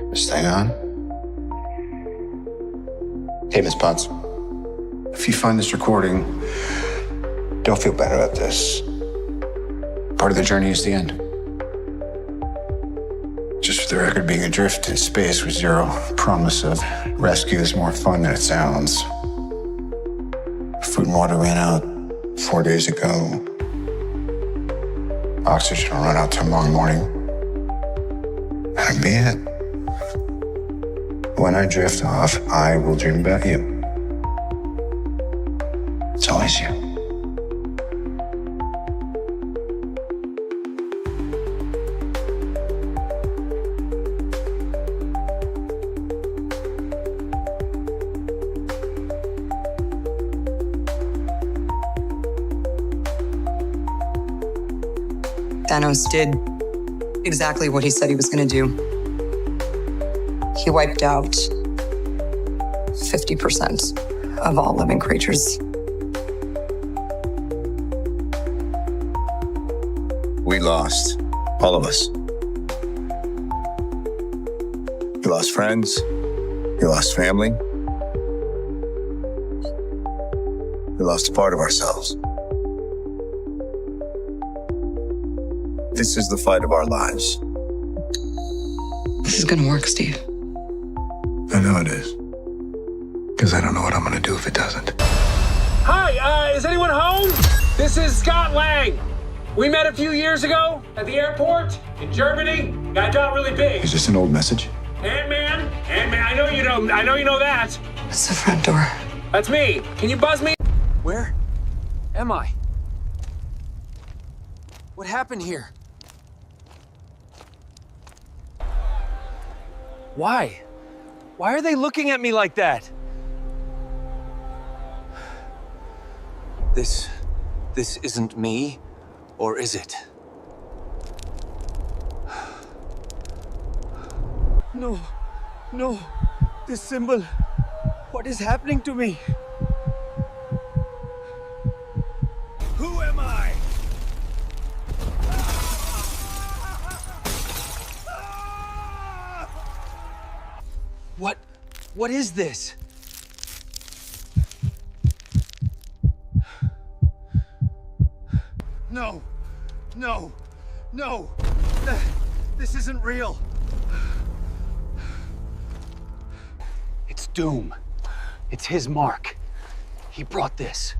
This thing on? Hey, Miss Potts. If you find this recording, don't feel bad about this. Part of the journey is the end. Just for the record, being adrift in space with zero promise of rescue is more fun than it sounds. Food and water ran out 4 days ago. Oxygen will run out tomorrow morning. That'll be it. When I drift off, I will dream about you. It's always you. Thanos did exactly what he said he was going to do. He wiped out 50% of all living creatures. We lost. All of us. You lost friends. You lost family. We lost a part of ourselves. This is the fight of our lives. This is going to work, Steve. I know it is. Because I don't know what I'm going to do if it doesn't. Hi, is anyone home? This is Scott Lang. We met a few years ago at the airport in Germany. I got really big. Is this an old message? Ant-Man, I know you know that. It's the front door. That's me. Can you buzz me? Where am I? What happened here? Why? Why are they looking at me like that? This isn't me, or is it? No, this symbol. What is happening to me? Who am I? What is this? No. This isn't real. It's Doom. It's his mark. He brought this.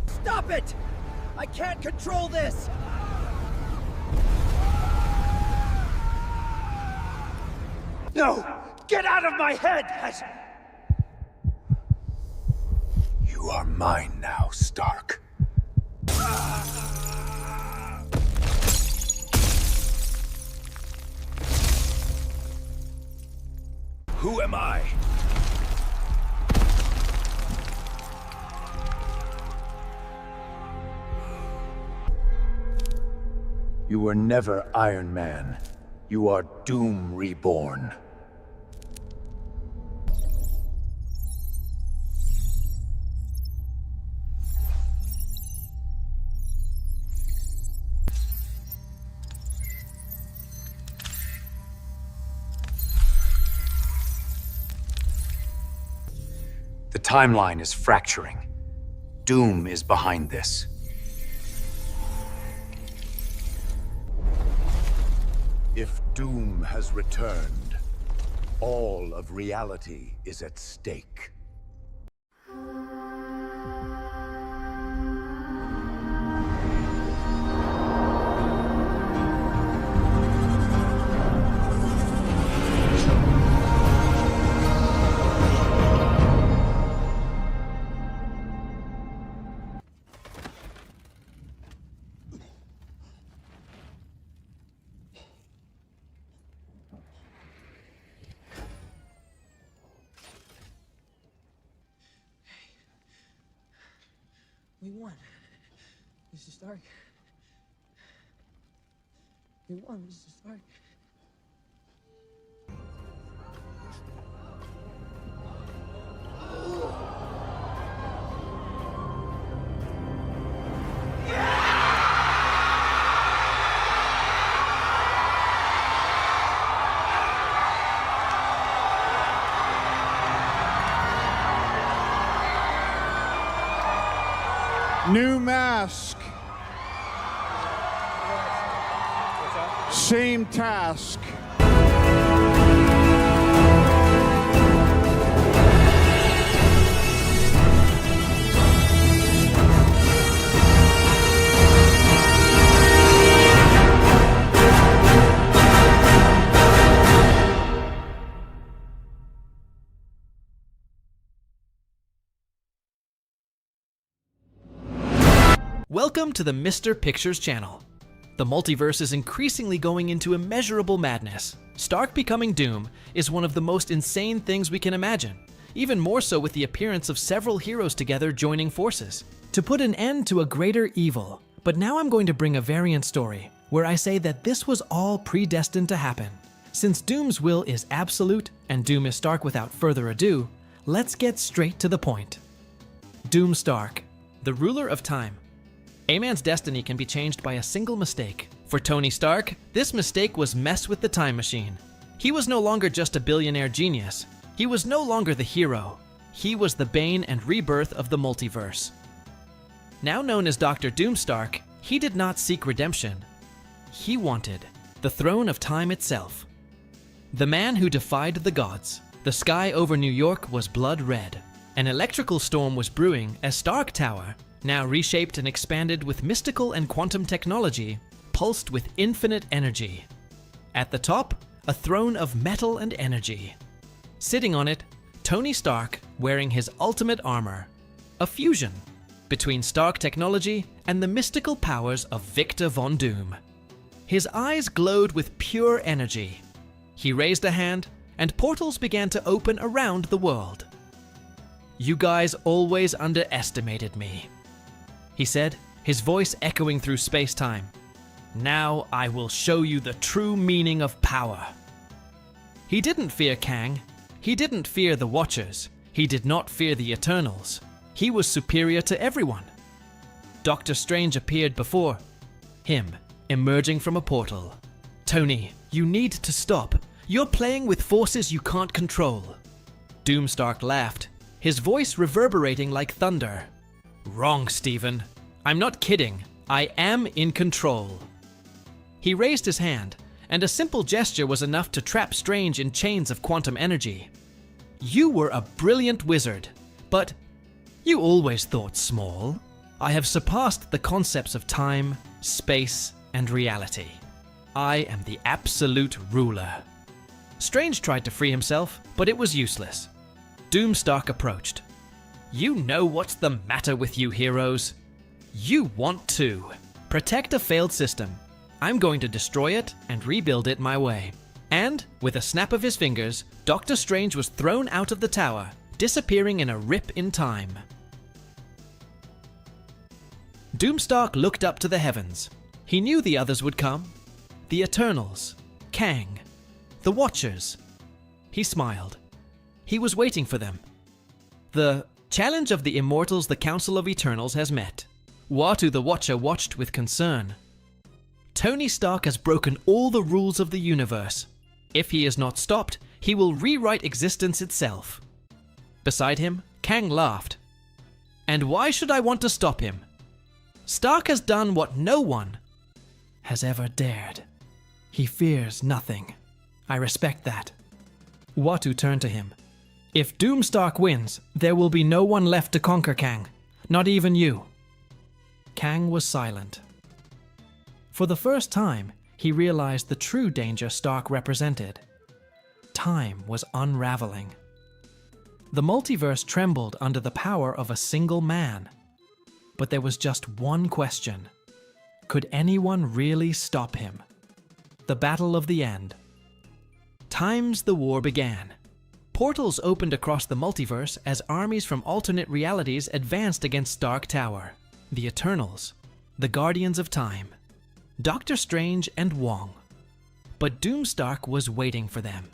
Stop it! I can't control this! No! Get out of my head! You are mine now, Stark. Who am I? You were never Iron Man. You are Doom reborn. The timeline is fracturing. Doom is behind this. If Doom has returned, all of reality is at stake. We won. Mr. Stark. We won, Mr. Stark. New mask. Same task. Welcome to the Mr. Pictures channel. The multiverse is increasingly going into immeasurable madness. Stark becoming Doom is one of the most insane things we can imagine, even more so with the appearance of several heroes together joining forces to put an end to a greater evil. But now I'm going to bring a variant story where I say that this was all predestined to happen. Since Doom's will is absolute and Doom is Stark without further ado, let's get straight to the point. Doomstark, the ruler of time. A man's destiny can be changed by a single mistake. For Tony Stark, this mistake was mess with the time machine. He was no longer just a billionaire genius. He was no longer the hero. He was the bane and rebirth of the multiverse. Now known as Dr. Doomstark, he did not seek redemption. He wanted the throne of time itself. The man who defied the gods. The sky over New York was blood red. An electrical storm was brewing as Stark Tower, now reshaped and expanded with mystical and quantum technology, pulsed with infinite energy. At the top, a throne of metal and energy. Sitting on it, Tony Stark wearing his ultimate armor, a fusion between Stark technology and the mystical powers of Victor Von Doom. His eyes glowed with pure energy. He raised a hand, and portals began to open around the world. "You guys always underestimated me," he said, his voice echoing through space-time. "Now I will show you the true meaning of power." He didn't fear Kang. He didn't fear the Watchers. He did not fear the Eternals. He was superior to everyone. Doctor Strange appeared before him, emerging from a portal. "Tony, you need to stop. You're playing with forces you can't control." Doomstark laughed, his voice reverberating like thunder. "Wrong, Stephen. I'm not kidding. I am in control." He raised his hand, and a simple gesture was enough to trap Strange in chains of quantum energy. "You were a brilliant wizard, but you always thought small. I have surpassed the concepts of time, space, and reality. I am the absolute ruler." Strange tried to free himself, but it was useless. Doomstark approached. "You know what's the matter with you heroes? You want to protect a failed system. I'm going to destroy it and rebuild it my way." And, with a snap of his fingers, Doctor Strange was thrown out of the tower, disappearing in a rip in time. Doomstark looked up to the heavens. He knew the others would come. The Eternals, Kang, the Watchers. He smiled. He was waiting for them. The challenge of the Immortals the Council of Eternals has met. Uatu the Watcher watched with concern. Tony Stark has broken all the rules of the universe. If he is not stopped, he will rewrite existence itself. Beside him, Kang laughed. "And why should I want to stop him? Stark has done what no one has ever dared. He fears nothing. I respect that." Uatu turned to him. "If Doomstark wins, there will be no one left to conquer Kang. Not even you." Kang was silent. For the first time, he realized the true danger Stark represented. Time was unraveling. The multiverse trembled under the power of a single man. But there was just one question. Could anyone really stop him? The battle of the end. The war began. Portals opened across the multiverse as armies from alternate realities advanced against Stark Tower. The Eternals, the Guardians of Time, Doctor Strange and Wong. But Doomstark was waiting for them.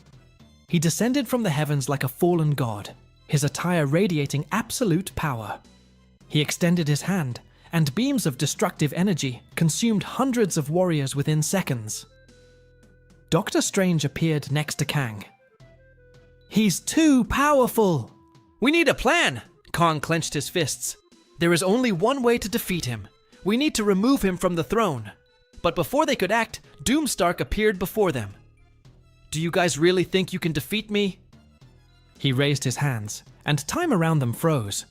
He descended from the heavens like a fallen god, his attire radiating absolute power. He extended his hand, and beams of destructive energy consumed hundreds of warriors within seconds. Doctor Strange appeared next to Kang. "He's too powerful!" "We need a plan!" Kang clenched his fists. There is only one way to defeat him. We need to remove him from the throne. But before they could act, Doomstark appeared before them. Do you guys really think you can defeat me? He raised his hands, and time around them froze.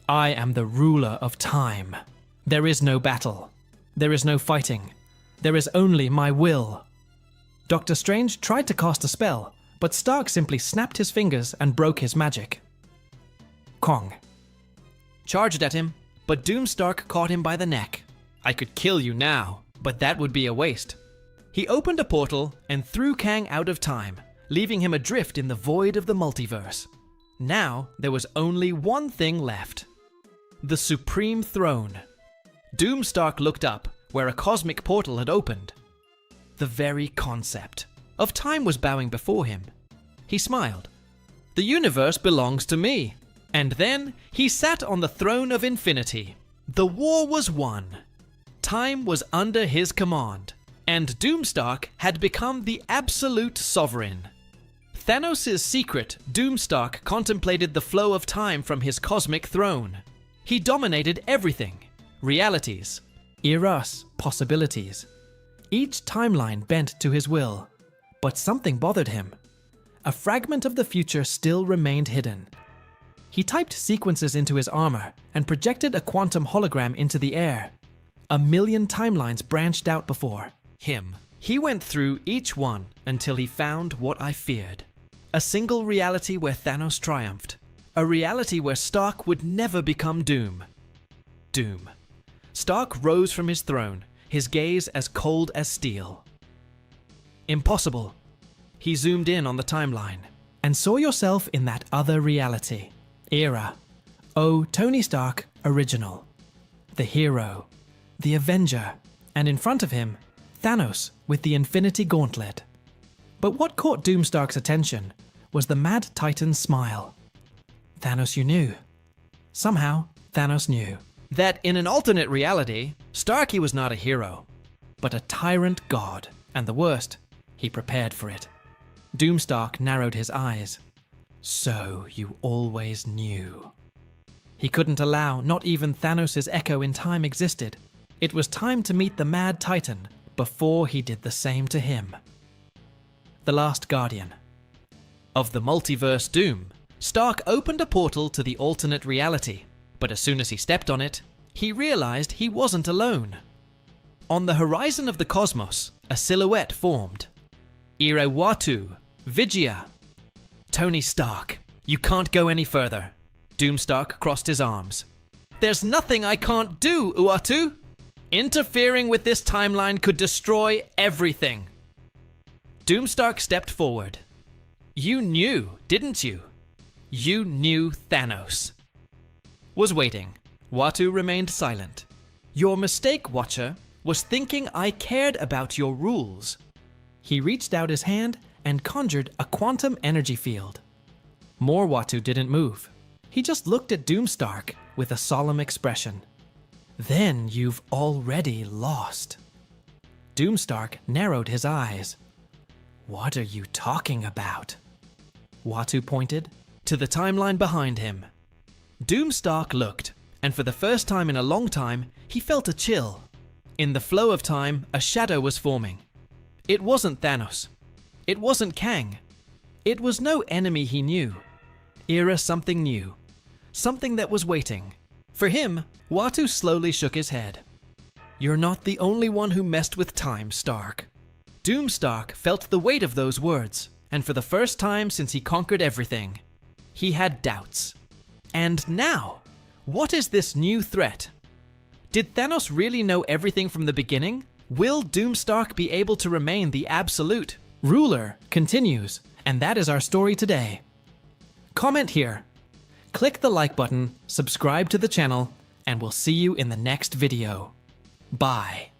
I am the ruler of time. There is no battle. There is no fighting. There is only my will. Doctor Strange tried to cast a spell, but Stark simply snapped his fingers and broke his magic. Kang charged at him, but Doomstark caught him by the neck. I could kill you now, but that would be a waste. He opened a portal and threw Kang out of time, leaving him adrift in the void of the multiverse. Now there was only one thing left. The Supreme Throne. Doomstark looked up, where a cosmic portal had opened. The very concept of time was bowing before him. He smiled. The universe belongs to me. And then he sat on the throne of infinity. The war was won. Time was under his command, and Doomstark had become the absolute sovereign. Thanos' secret, Doomstark contemplated the flow of time from his cosmic throne. He dominated everything. Realities, eras, possibilities. Each timeline bent to his will. But something bothered him. A fragment of the future still remained hidden. He typed sequences into his armor and projected a quantum hologram into the air. 1,000,000 timelines branched out before him. He went through each one until he found what I feared. A single reality where Thanos triumphed. A reality where Stark would never become Doom. Doom. Stark rose from his throne, his gaze as cold as steel. Impossible. He zoomed in on the timeline and saw yourself in that other reality. Era. Oh, Tony Stark, original. The hero. The Avenger. And in front of him, Thanos with the Infinity Gauntlet. But what caught Doomstark's attention was the Mad Titan's smile. Thanos, you knew. Somehow, Thanos knew that in an alternate reality, Starky was not a hero, but a tyrant god, and the worst, he prepared for it. Doomstark narrowed his eyes. So you always knew. He couldn't allow not even Thanos' echo in time existed. It was time to meet the Mad Titan before he did the same to him. The Last Guardian. Of the multiverse Doom, Stark opened a portal to the alternate reality, but as soon as he stepped on it, he realized he wasn't alone. On the horizon of the cosmos, a silhouette formed. Irewatu, Vigia. Tony Stark, you can't go any further. Doomstark crossed his arms. There's nothing I can't do, Uatu. Interfering with this timeline could destroy everything. Doomstark stepped forward. You knew, didn't you? You knew Thanos. Was waiting. Uatu remained silent. Your mistake, Watcher, was thinking I cared about your rules. He reached out his hand and conjured a quantum energy field. More Uatu didn't move. He just looked at Doomstark with a solemn expression. Then you've already lost. Doomstark narrowed his eyes. What are you talking about? Uatu pointed to the timeline behind him. Doomstark looked, and for the first time in a long time, he felt a chill. In the flow of time, a shadow was forming. It wasn't Thanos. It wasn't Kang. It was no enemy he knew. Era something new. Something that was waiting. For him, Uatu slowly shook his head. You're not the only one who messed with time, Stark. Doomstark felt the weight of those words, and for the first time since he conquered everything, he had doubts. And now, what is this new threat? Did Thanos really know everything from the beginning? Will Doomstark be able to remain the absolute ruler? Continues, and that is our story today. Comment here. Click the like button, subscribe to the channel, and we'll see you in the next video. Bye.